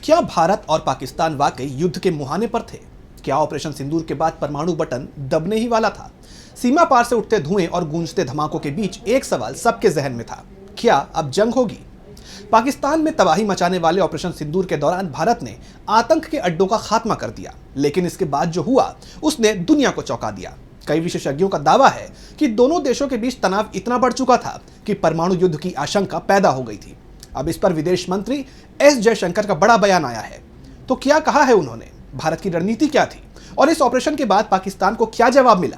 क्या भारत और पाकिस्तान वाकई युद्ध के मुहाने पर थे? क्या ऑपरेशन सिंदूर के बाद परमाणु बटन दबने ही वाला था? सीमा पार से उठते धुएं और गूंजते धमाकों के बीच एक सवाल सबके जहन में था, क्या अब जंग होगी? पाकिस्तान में तबाही मचाने वाले ऑपरेशन सिंदूर के दौरान भारत ने आतंक के अड्डों का खात्मा कर दिया, लेकिन इसके बाद जो हुआ उसने दुनिया को चौंका दिया। कई विशेषज्ञों का दावा है कि दोनों देशों के बीच तनाव इतना बढ़ चुका था कि परमाणु युद्ध की आशंका पैदा हो गई थी। अब इस पर विदेश मंत्री एस जयशंकर का बड़ा बयान आया है। तो क्या कहा है उन्होंने? भारत की रणनीति क्या थी और इस ऑपरेशन के बाद पाकिस्तान को क्या जवाब मिला?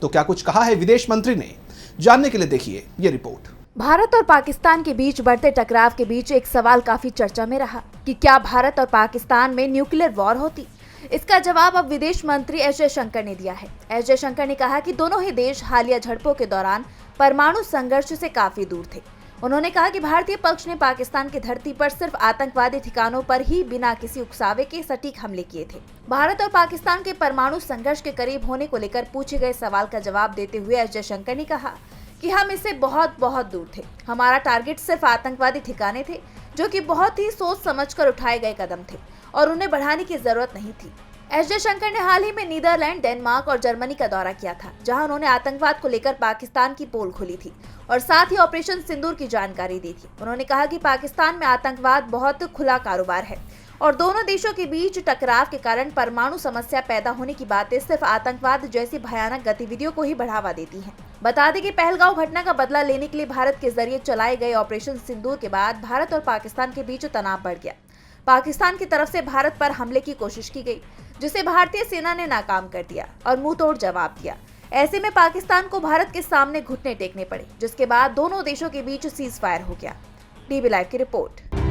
तो क्या कुछ कहा है विदेश मंत्री ने? जानने के लिए देखिए ये रिपोर्ट। भारत और पाकिस्तान के बीच बढ़ते टकराव के बीच एक सवाल काफी चर्चा में रहा कि क्या भारत और पाकिस्तान में न्यूक्लियर वॉर होती। इसका जवाब अब विदेश मंत्री एस जयशंकर ने दिया है। एस जयशंकर ने कहा कि दोनों ही देश हालिया झड़पों के दौरान परमाणु संघर्ष से काफी दूर थे। उन्होंने कहा कि भारतीय पक्ष ने पाकिस्तान की धरती पर सिर्फ आतंकवादी ठिकानों पर ही बिना किसी उकसावे के सटीक हमले किए थे। भारत और पाकिस्तान के परमाणु संघर्ष के करीब होने को लेकर पूछे गए सवाल का जवाब देते हुए एस जयशंकर ने कहा कि हम इससे बहुत बहुत दूर थे। हमारा टारगेट सिर्फ आतंकवादी ठिकाने थे, जो कि बहुत ही सोच समझकर उठाए गए कदम थे और उन्हें बढ़ाने की जरूरत नहीं थी। एस जयशंकर ने हाल ही में नीदरलैंड, डेनमार्क और जर्मनी का दौरा किया था, जहां उन्होंने आतंकवाद को लेकर पाकिस्तान की पोल खोली थी और साथ ही ऑपरेशन सिंदूर की जानकारी दी थी। उन्होंने कहा कि पाकिस्तान में आतंकवाद बहुत खुला कारोबार है और दोनों देशों के बीच टकराव के कारण परमाणु समस्या पैदा होने की बातें सिर्फ आतंकवाद जैसी भयानक गतिविधियों को ही बढ़ावा देती हैं। बता दें कि पहलगांव घटना का बदला लेने के लिए भारत के जरिए चलाए गए ऑपरेशन सिंदूर के बाद भारत और पाकिस्तान के बीच तनाव बढ़ गया। पाकिस्तान की तरफ से भारत पर हमले की कोशिश की गई, जिसे भारतीय सेना ने नाकाम कर दिया और मुंह तोड़ जवाब दिया। ऐसे में पाकिस्तान को भारत के सामने घुटने टेकने पड़े, जिसके बाद दोनों देशों के बीच सीज फायर हो गया। डीबी लाइव की रिपोर्ट।